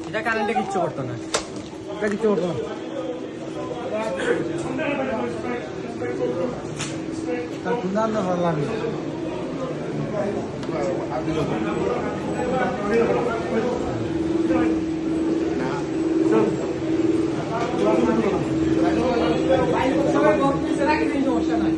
এটা কারেন্টে কিচ্ছু করতো না, এটা কিচ্ছু করতো না। তার সুন্দর না ভালো লাগে। সমস্যা নাই।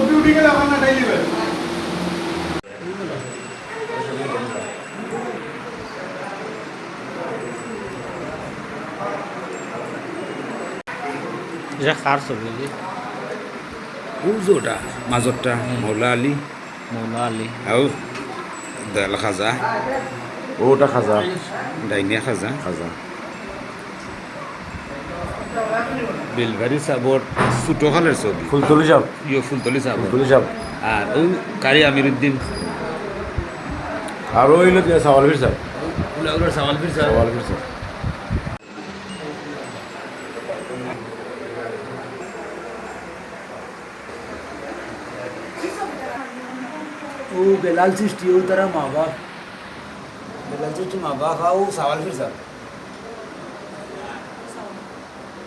ब्यूटी के लगाना डेली वेयर এটা কার ছবি? ওটা মাজরটা মৌলা আলী, মৌলা আলী আর দয়াল খাজা, ওটা খাজা ডাইনিয়া খাজা, খাজা বেলবাড়ি সাবর ছোটো খালের ছবি, ফুলতলি সাহেব ফুলতলি সাবর, ফুলতলি সাহেব আর ওই কারি আমিরুদ্দিন, আর ওই হলো সাওয়ালভীর সাহেব, সাওয়ালভীর সাহেব। সাওয়ালভীর সাহেব वो बेलाल चिश्ती वो तरह माँ बाप बेलाल चिश्ती माँ बाप हाँ वो सवाल फिर सर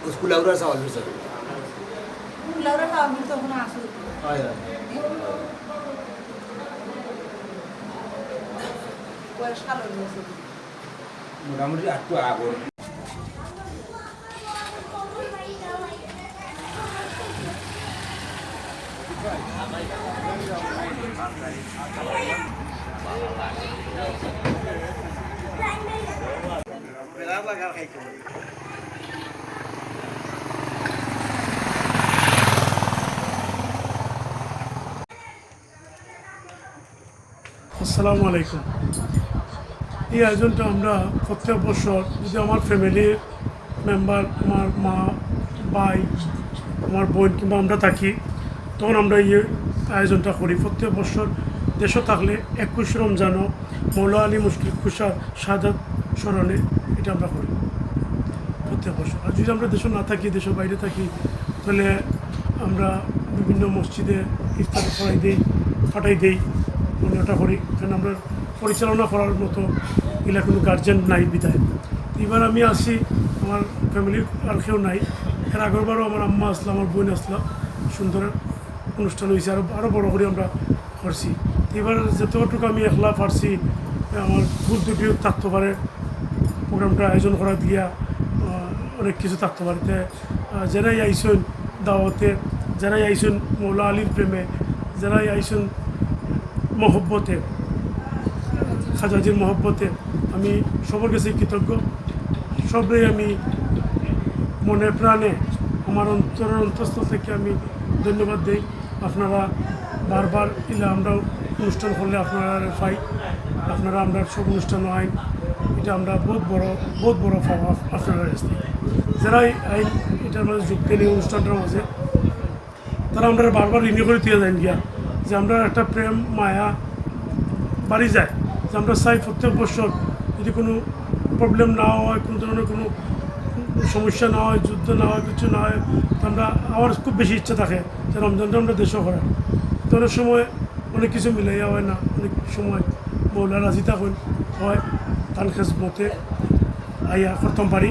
उसको लग रहा सवाल फिर सर লাউরা খাওয়া তখন আসো हाँ यार বয়স কালো হয়েছে मोटामोटी आपको आगो আসসালামু আলাইকুম। এই আয়োজনটা আমরা প্রত্যেক বছর যদি আমার ফ্যামিলির মেম্বার, আমার মা, ভাই, আমার বোন কিংবা আমরা থাকি, তখন আমরা এই আয়োজনটা করি প্রত্যেক বছর। দেশে থাকলে 21 রমজানও মৌলা আলী মুশকিল কুশার শাহাদাত স্মরণে এটা আমরা করি প্রত্যেক বছর। আর যদি আমরা দেশে না থাকি, দেশের বাইরে থাকি, তাহলে আমরা বিভিন্ন মসজিদে ইফতার করাই দেই ফাটাই দেই মানে ওটা করি কারণ আমরা পরিচালনা করার মতো এগুলা কোনো গার্জেন নাই বিদায় এবার আমি আসি আমার ফ্যামিলির আর কেউ নাই এর আগরবারও আমার আম্মা আসলো আমার বোন আসলো সুন্দর অনুষ্ঠান হয়েছে আরও বড় করে আমরা করছি এবার যতটুকু আমি একলা পারছি আমার ভুল দুটিও থাকতে পারে প্রোগ্রামটা আয়োজন করা দিয়া অনেক কিছু থাকতে পারে যারাই আইসন দাওয়াতে যারাই আইসন মৌলা আলীর প্রেমে যারাই আইসন মহব্বতে খাজাজির মহব্বতে আমি সবার কাছে কৃতজ্ঞ সবই আমি মনে প্রাণে আমার অন্তরের অন্তঃস্থল থেকে আমি ধন্যবাদ দিই আপনারা বারবার এলে আমরা অনুষ্ঠান করলে আপনারা পাই আপনারা আমরা সব অনুষ্ঠান আইন এটা আমরা বহুত বড় পাওয়া আপনারা আসতে যারাই আইন এটার মাঝে যুক্ত নেই অনুষ্ঠানটার মাঝে তারা আমরা বারবার রিনিউ করে দিয়ে যান গিয়া যে আমরা একটা প্রেম মায়া বাড়ি যায় যে আমরা চাই প্রত্যেক বছর যদি কোনো প্রবলেম না হয় কোনো ধরনের কোনো সমস্যা না হয় যুদ্ধ না হয় কিছু না হয় তো আমরা আমার খুব বেশি ইচ্ছা থাকে যে রমজানটা আমরা দেশও করার তো অনেক সময় অনেক কিছু মিলাইয়া হয় না অনেক সময় মৌলা রাজি থাকুন হয় তার খেজমতে আইয়া করতাম পারি